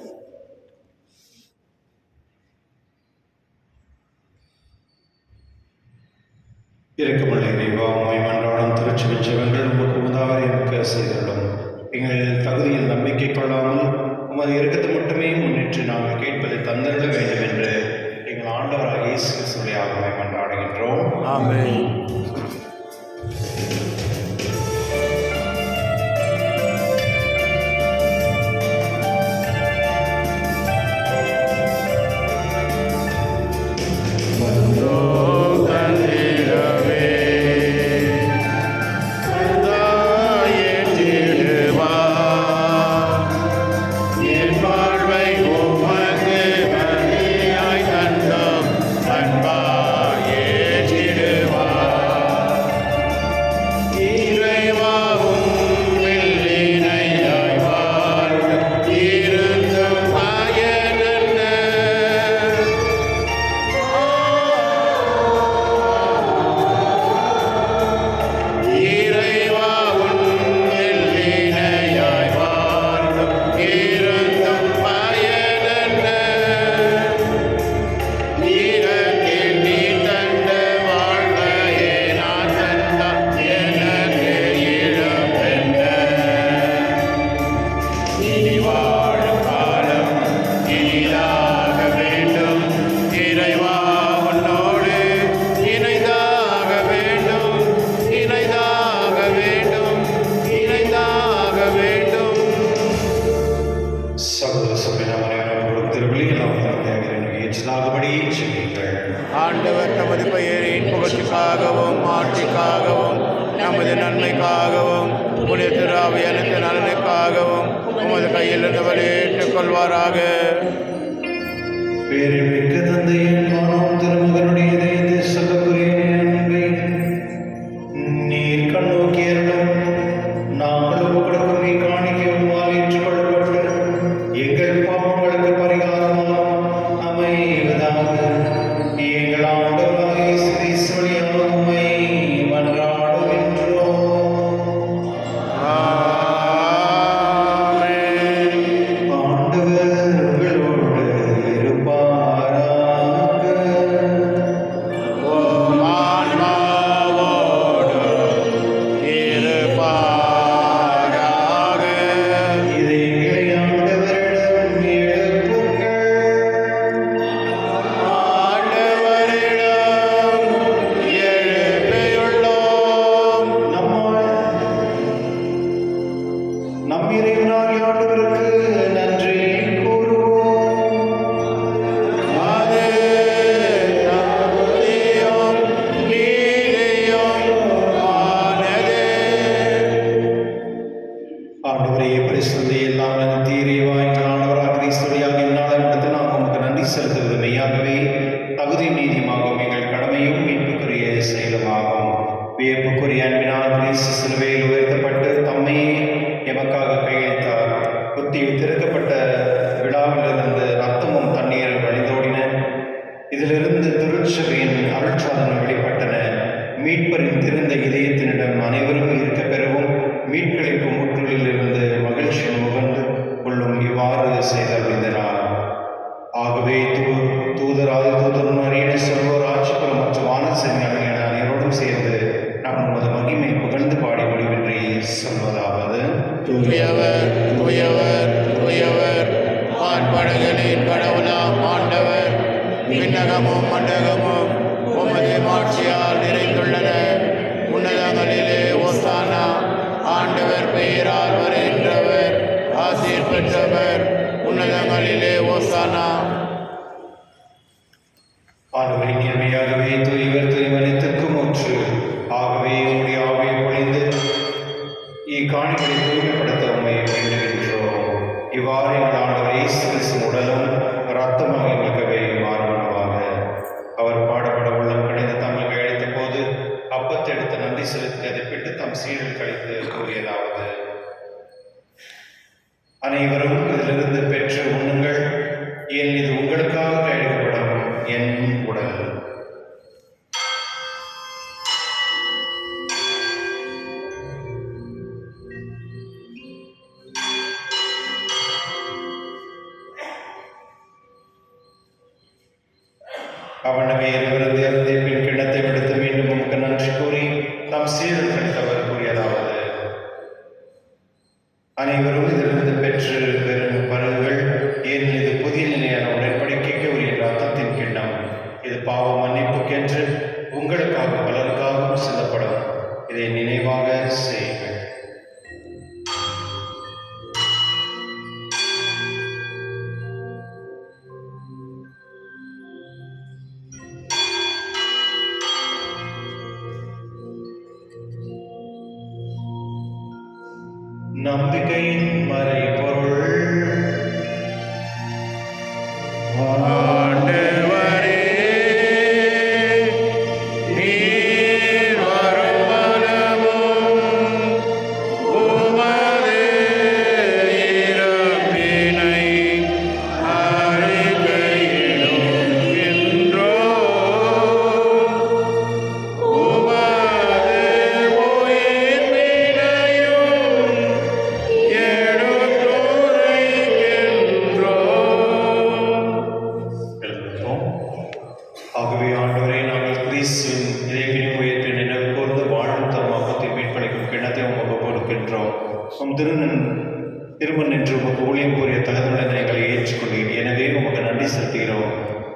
இரக்கமுள்ள இறைவா, உம்மை மன்றாடும் திருச்சபை ஜெபங்கள் உமக்கு உதாவரை மிக்க செய்தருளும். எங்கள் தகுதியில் நம்பிக்கை கொள்ளாமல் உமது இரக்கத்தை மட்டுமே முன்னிட்டு நாங்கள் கேட்பதை தந்தருள வேண்டும் என்று எங்கள் ஆண்டவராக இயேசு கிறிஸ்துவின் உம்மை மன்றாடுகின்றோம். ஆமென். ஆண்டவர் தமது பெயரின் புகழ்ச்சிக்காகவும் ஆட்சிக்காகவும் நமது நன்மைக்காகவும் புனித திராவியனுக்கு நலனுக்காகவும் உமது கையில் இருந்தவரை ஏற்றுக்கொள்வாராக. பேரில் மிக்க தந்தையின் மானம் திருமகனுடைய இதயத்தை சொல்லக்கூடிய அன்பை நீர் கண்ணோக்கியருளும். நாங்கள் உங்களுக்கும் இக்காணிக்கையுமால் ஏற்றுக்கொள்ளப்பட்டு எங்கள் பாவங்களுக்கு பரிகாரமாக அமைவதாக. எங்கள் ஆண்டவராகிய இயேசு கிறிஸ்து வழியாக உம்மை மன்றாடுகின்றோம். ஆண்டவர் உங்களோடு இருப்பாராக. இதை எங்களை ஆண்டவரிடம் எழுப்புங்கள். நம் இறைவனாகிய ஆண்டவருக்கு நன்றி கூறுவோம். ஆண்டவரே, பரிசுத்தத்தை எல்லாம் தீரைவா எங்கள் ஆண்டவராக கிறிஸ்துவியாக எந்நாளும் இடத்தில் நாம் உமக்கு நன்றி செலுத்துவது மெய்யாகவே தகுதி நீதியமாகும், எங்கள் கடமையும் மீட்புக்குரிய செயலுமாகும். வியப்புக்குரிய அன்பினால் கிறிஸ்து சிலுவையில் உயர்த்தப்பட்டு தம்மையே எமக்காக கையளித்தார். புத்தியில் திறக்கப்பட்ட விழாவிலிருந்து ரத்தமும் தண்ணீரும் வழிந்தோடின. இதிலிருந்து திருச்சபை மீட்பரின் திறந்த இதயத்தினிடம் அனைவரும் இருக்க பெறவும் மீட்களிக்கும் முற்றுகளிலிருந்து மகிழ்ச்சி முகந்து கொள்ளும் இவ்வாறு செய்தருளினார். ஆகவே தூதராதி தூதரும் அரியண சொல்வோர் ஆட்சிக்குள் மற்றும் வானசேனைகள் என அனைவரோடும் சேர்ந்து நாம் நமது மகிமை புகழ்ந்து பாடி முடிவின்றி சொல்வதாவது: தூயவர் தூயவர் தூயவர் வான்படைகளின் கடவுளாம் ஆண்டவர், விண்ணகமும் மண்டகமும் உமது மாட்சியால் நிறைந்துள்ளன. உன்னதங்களிலே ஓசானா. ஆண்டவர் பெயரால் வருகின்றவர் ஆசீர் பெற்றவர். உன்னதங்களிலே ஓசானா. ஆகவே நேர்மையாகவே தூயவர் தூய்மனத்திற்கும் ஒன்று. ஆகவே உங்களுடைய ஆவியை பொழிந்து இக்காணிகளை தூய்மைப்படுத்த உண்மை வேண்டுகின்றோம். இவ்வாறு எங்கள் ஆண்டவர் இயேசு கிறிஸ்துவின் உடலும் இரத்தமாக எங்களுக்கவே மாறுவனவாக. அவர் பாடுபட உள்ளம் கணிந்து தம்மை அழைத்த போது அப்பத்தை எடுத்து நன்றி செலுத்தி அதை பெற்று தம் சீரில் கழித்து கூறியதாவது: அனைவரும் இதிலிருந்து பெற்று உண்ணுங்கள், ஏன் இது உங்களுக்காக கையெழுப்படும் என் உடல். அவனமே இருவரது அருந்தை பின் கிண்ணத்தை விடுத்து மீண்டும் உமக்கு நன்றி கூறி தம் சீரில் கழித்தவர் கூறியதாவது: அனைவரும் இதிலிருந்து பெற்று பெறும் பருகுகள், ஏன் இது புதிய நிலையான உடன்படிக்கைக்கு உரிய ரத்தத்தின் கிண்ணம். இது பாவ மன்னிப்புக்கென்று உங்களுக்காக பலருக்காகவும் சிந்தப்படும். இதை நினைவாக செய்யுங்கள். நம்பிக்கையின் மறைபொருள். ஆண்டவரே, நீர் வருமளவும் உமது இறப்பினை அறிக்கையிடுகின்றோம். உமது உயிர்ப்பினையும் எழுதுகிறோம். ஆகவே ஆண்டவரே, நாங்கள் கிறிஸ்துவின் இறைப்பினை உயர்த்தி நினைவு கூர்ந்து வாழும் தரும் அப்பத்தை மீட்பளிக்கும் கிண்ணத்தை உமக்கு கொடுக்கின்றோம். உம் திருமண் நின்று உமக்கு ஊழியம் கூறிய தகுதியுடன் எங்களை ஏற்றுக்கொள்கிறீர். எனவே உமக்கு நன்றி செலுத்துகிறோம்.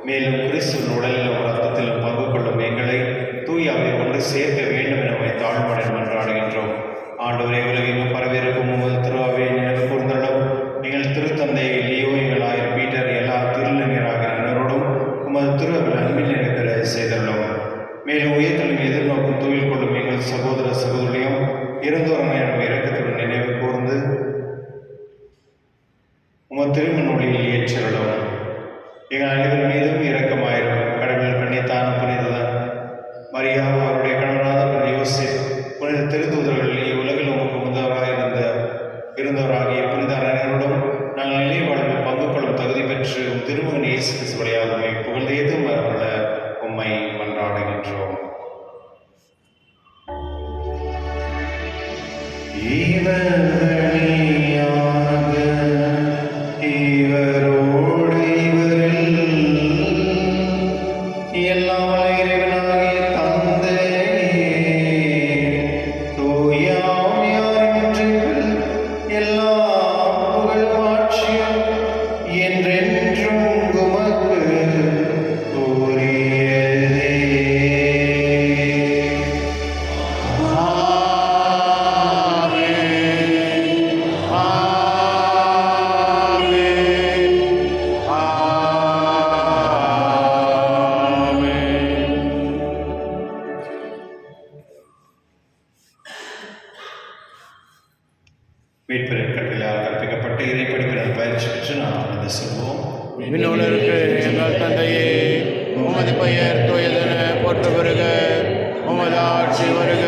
மேலும் கிறிஸ்துவின் உடலிலும் ரத்தத்திலும் பங்கு கொள்ளும் எங்களை தூயாவை கொண்டு சேர்க்க வேண்டும் என உம்மை தாழ்மையுடன் மன்றாடுகின்றோம். ஆண்டவரே, உலகெங்கும் பரவிருக்கும் உமது திருவாவை நினைவு கூர்ந்தளவும் எங்கள் திருத்தந்தை லியோ, எங்கள் ஆயர் பீட்டர், எல்லா திருநங்கராக அனைவரோடும் உமது திருவில் அன்பில் நிறைவேற செய்துள்ளோம். மேலும் உயர்த்தலும் எதிர்நோக்கும் தொழில் கொள்ளும் எங்கள் சகோதர சகோதரியும் இறந்தோரான இரக்கத்துடன் நினைவு கூர்ந்து உமது திருமண ஒளியில் ஏற்றலும். எங்கள் அனைவர் மீதும் இரக்கமாயிரும். கடவுள் கண்ணித்தான புனிததான் மரியா, அவருடைய கணவரான யோசேப், புனித திருத்தூதர்கள், இவ்வுலகில் உமக்கு இருந்தவராகிய புனித அனைவரோடும் நாங்கள் நிலை வாழ்வில் பங்கு கொள்ளும் தகுதி பெற்று திருமகன் இயேசு கிறிஸ்து வழியாக உம்மை புகழ்ந்தேதும் வரவல்ல உம்மை மன்றாடுகின்றோம். இவரணியாக இவரோடு இவரில் எல்லா இறைவனாகிய தந்தையே, தூய ஆவியாரின் ஒன்றிப்பில் எல்லா புகழும் ஆட்சியும் என்றென்றும் உமக்கு உரியதே. மீட்பரின் கட்டளையால் கற்பிக்கப்பட்ட இறைப்படிப்பினர் பயிற்சி பெற்று நாம் தொடர்ந்து செல்வோம். விண்ணோருக்கு எங்கள் தந்தையே, உமது பெயர் தூயதென போற்று வருக. உமது ஆட்சி வருக.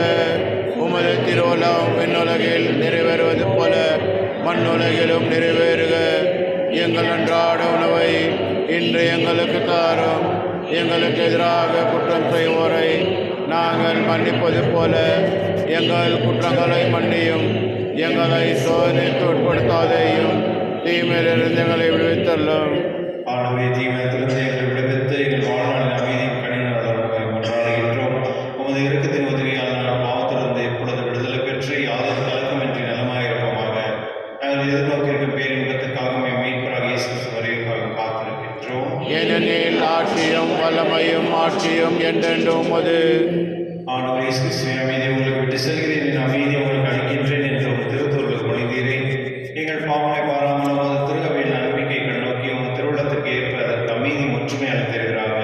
உமது திருவுளம் விண்ணுலகில் நிறைவேறுவது போல மண்ணுலகிலும் நிறைவேறுக. எங்கள் அன்றாட உணவை இன்று எங்களுக்கு தாரும். எங்களுக்கு எதிராக குற்றம் செய்வோரை நாங்கள் மன்னிப்பது போல எங்கள் குற்றங்களை மன்னியும். எங்களை சோதனைக்கு உட்படுத்தாதேயும், தீமையிலிருந்து எங்களை விடுவித்தள்ளும். ஆண்டவரே, தீமையிலிருந்து எங்களை விடுவித்து எங்கள் வாழ்நாளின் அமைதியும் கனிநலனும் கொண்டாடுகின்றோம். உமது இரக்கத்தின் உதவியால் நாங்கள் பாவத்திலிருந்து எப்பொழுது விடுதலை பெற்று யாதொரு கலக்கமின்றி நலமாயிருப்போமாக. நாங்கள் எதிர்நோக்கியிருக்கும் பேரின்பத்துக்காக மீட்பராக இயேசு கிறிஸ்து வருகைக்காக காத்திருக்கின்றோம். ஏனெனில் ஆட்சியும் வல்லமையும் ஆட்சியும் என்றென்றும் உமது. ஆண்டவர் இயேசு கிறிஸ்துவின் அமைதி உங்களுக்கு விட்டு செல்கிறேன், என் அமைதி உங்களுக்கு அளிக்கின்றேன் என்று உங்கள் திருத்தொழில் மொழிந்தீரே. எங்கள் பாவனை பாராமல் உமது திருவையில் நம்பிக்கை கண்ணோக்கி உங்கள் திருவுள்ளத்திற்கு ஏற்ப அதற்கு அமைதி முற்றுமை அளித்திருக்கிறாங்க.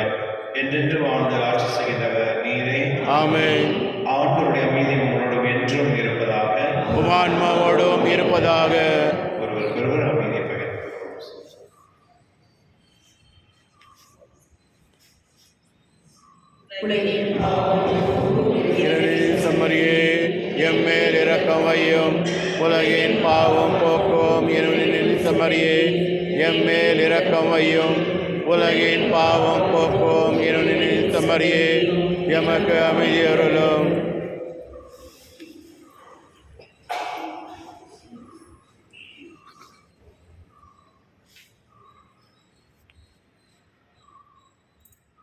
என்றென்று வாழ்ந்து ஆட்சி செய்கின்றவர் நீரே. ஆமென். ஆண்டவருடைய அமைதி உங்களோடும் என்றும் இருப்பதாக. உமான்மாவோடும் இருப்பதாக. ஒருவருக்கொருவர் அமைதியை பகிர்ந்து கொள்வோம். உலகின் பாவம் இறைவனின் செம்மறியே, எம்மேல் இரக்கம் வையும். உலகின் பாவம் போக்கும் இறைவனின் செம்மறியே, எம்மேல் இரக்கம் வையும். உலகின் பாவம் போக்கும் இறைவனின் செம்மறியே, எமக்கு அமைதி அருளும்.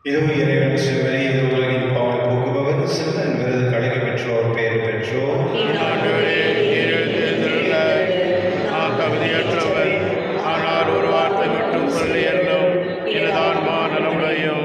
இதோ இறைவன் செம்மறி, இது உலகின் பாவனை போக்குபவர். சிறந்த விருது கழகி பெற்றோர் பெயர் பெற்றோர். ஆண்டவரே, நீர் தேர்ந்தெடுத்த நான் தகுதியற்றவர், ஆனால் ஒரு வார்த்தை மட்டும் சொல்லி எண்ணும் எனது ஆன்மா நலமுடையும்.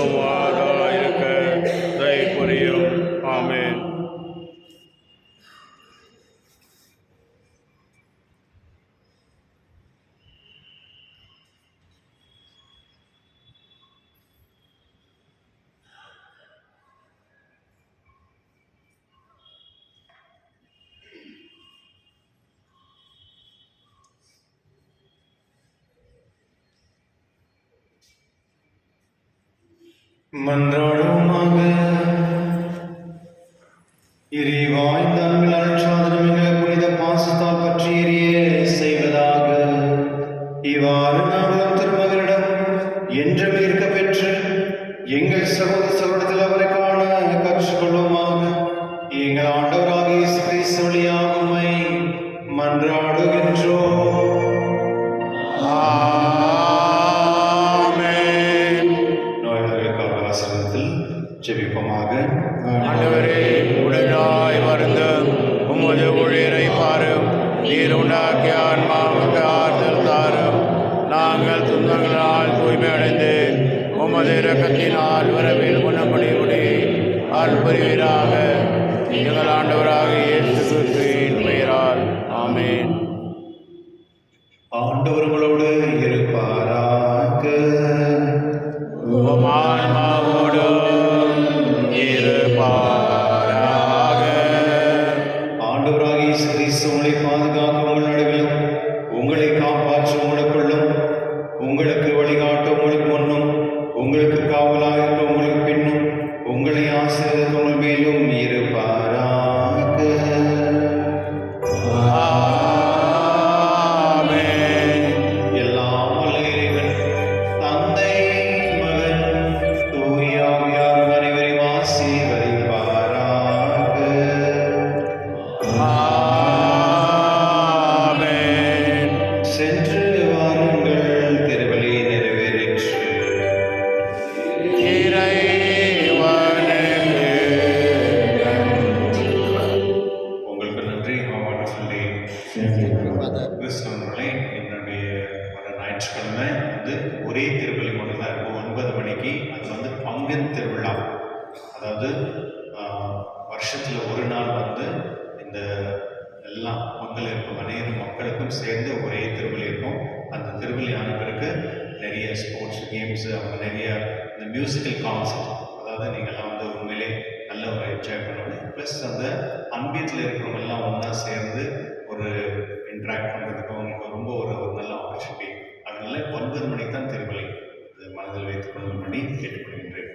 உமாதாயிருக்க தயை புரியும். ஆமென். மன்றாடுவோமாக. இறைவாய் தங்கள் அருட்சாதனம் எங்களை புனித பாசத்தால் பற்றி எரிய செய்வதாக. இவ்வாறு நாங்கள் திருமகனிடம் என்றும் இருக்க பெற்று எங்கள் சகோதர சகோதரத்தில் அவரை காண கற்றுக்கொள்வோமாக. எங்கள் ஆண்டவராகிய இயேசு கிறிஸ்து வழியாக உம்மை மன்றாடுகின்றோம். ஆமென். நோயாளிகளுக்காக வசனத்தில் ஜெபிப்போமாக. ஆண்டவரே, உடனாய் வருந்த உமது ஊழியரை பாரும். நீர் உண்டாக்கிய ஆன்மாவுக்கு ஆறுதல் தாரும். நாங்கள் துன்பங்களால் தூய்மை அடைந்து உமது இரக்கத்தினால் வரவில் குணப்படி ஆள் புரிவீராக. எங்கள் ஆண்டவராக இயேசு கிறிஸ்துவின் பெயரால். ஆமென். ஆண்டவர்களோடு இருப்பாராக. உம் ஆன்மாவோடும் இருப்பாராக. ஆண்டவராகிய இயேசு கிறிஸ்து உங்களை பாதுகாக்க உங்கள் நடுவிலும் உங்களை காப்பாற்ற உங்களுக்குள்ளும் உங்களுக்கு வழிகாட்ட உங்களுக்கு முன்னும் உங்களுக்கு காவலாக இருக்க உங்களுக்கு பின்னும் உங்களை ஆசீர்வதிக்க உங்கள் மேலும் இருப்பாராக. ஆமென். எல்லாம் வல்ல இறைவன் தந்தை மகன் தூய ஆவியார் அனைவரையும் ஆசீர்வதிப்பாராக. ஆமென். சென்று வாருங்கள், திருவலி நிறைவேறிற்று. இறைவனுக்கு நன்றி. உங்களுக்கு நன்றி. சொல்லி கிறிஸ்தவர்களே, என்னுடைய வர ஞாயிற்றுக்கிழமை ஒரே திருவலி மட்டும் தான் இருக்கும் 9 மணிக்கு. அது பங்கன் திருவிழா. அதாவது வருஷத்தில் ஒரு நாள் இந்த எல்லாம் பங்களிப்பு அனைத்து மக்களுக்கும் சேர்ந்து ஒரே திருவலி இருக்கும். அந்த திருவலி ஆன பிறகு நிறைய ஸ்போர்ட்ஸ் கேம்ஸு, அவங்க நிறைய இந்த மியூசிக்கல் கான்சர்ட், அதாவது நீங்கள்லாம் உண்மையிலே நல்ல ஒரு என்ஜாய் பண்ணுவீங்க. ப்ளஸ் அந்த அன்பியத்தில் இருக்கிறவங்க எல்லாம் ஒன்றா சேர்ந்து ஒரு இன்ட்ராக்ட் பண்ணுறதுக்கு அவங்களுக்கு ரொம்ப ஒரு நல்ல ஆப்பர்ச்சுனிட்டி. அதனால 9 மணிக்கு தான் திருவலி. அது மனதில் வைத்துக்கொள்ளும்படி கேட்டுக்கொள்கின்றேன்.